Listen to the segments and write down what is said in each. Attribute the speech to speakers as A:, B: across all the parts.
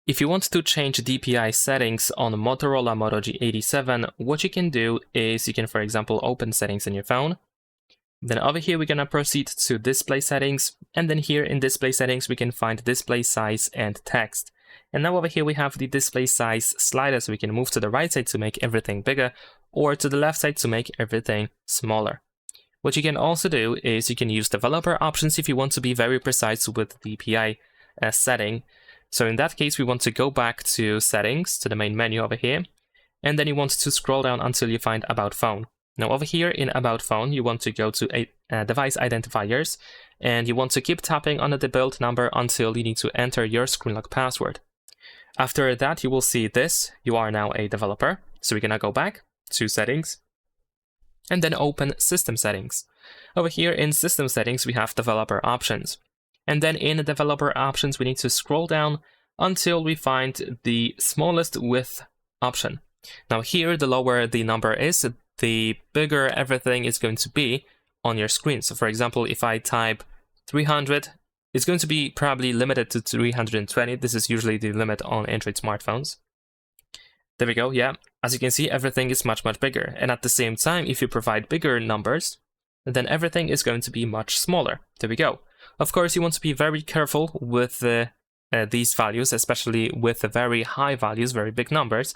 A: If you want to change DPI settings on Motorola Moto G87, what you can do is you can, for example, open settings in your phone. Then over here, we're going to proceed to display settings. And then here in display settings, we can find display size and text. And now over here, we have the display size slider. So we can move to the right side to make everything bigger, or to the left side to make everything smaller. What you can also do is you can use developer options if you want to be very precise with the DPI setting. So in that case, we want to go back to settings, to the main menu over here, and then you want to scroll down until you find About Phone. Now over here in About Phone, you want to go to device identifiers, and you want to keep tapping on the build number until you need to enter your screen lock password. After that, you will see this. You are now a developer. So we're gonna go back to settings, and then open system settings. Over here in system settings, we have developer options. And then in the developer options, we need to scroll down until we find the smallest width option. Now here, the lower the number is, the bigger everything is going to be on your screen. So for example, if I type 300, it's going to be probably limited to 320. This is usually the limit on Android smartphones. There we go, yeah. As you can see, everything is much, much bigger. And at the same time, if you provide bigger numbers, then everything is going to be much smaller. There we go. Of course, you want to be very careful with these values, especially with the very high values, very big numbers,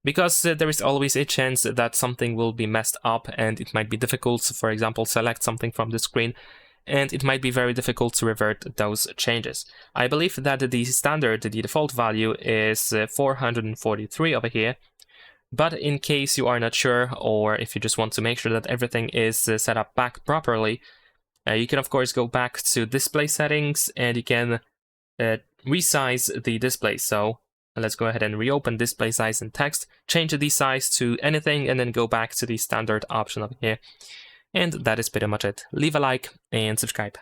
A: because there is always a chance that something will be messed up and it might be difficult to, for example, select something from the screen, and it might be very difficult to revert those changes. I believe that the standard, the default value is 443 over here, but in case you are not sure, or if you just want to make sure that everything is set up back properly, you can of course go back to display settings and you can resize the display. So let's go ahead and reopen display size and text, change the size to anything, and then go back to the standard option over here. And that is pretty much it. Leave a like and subscribe.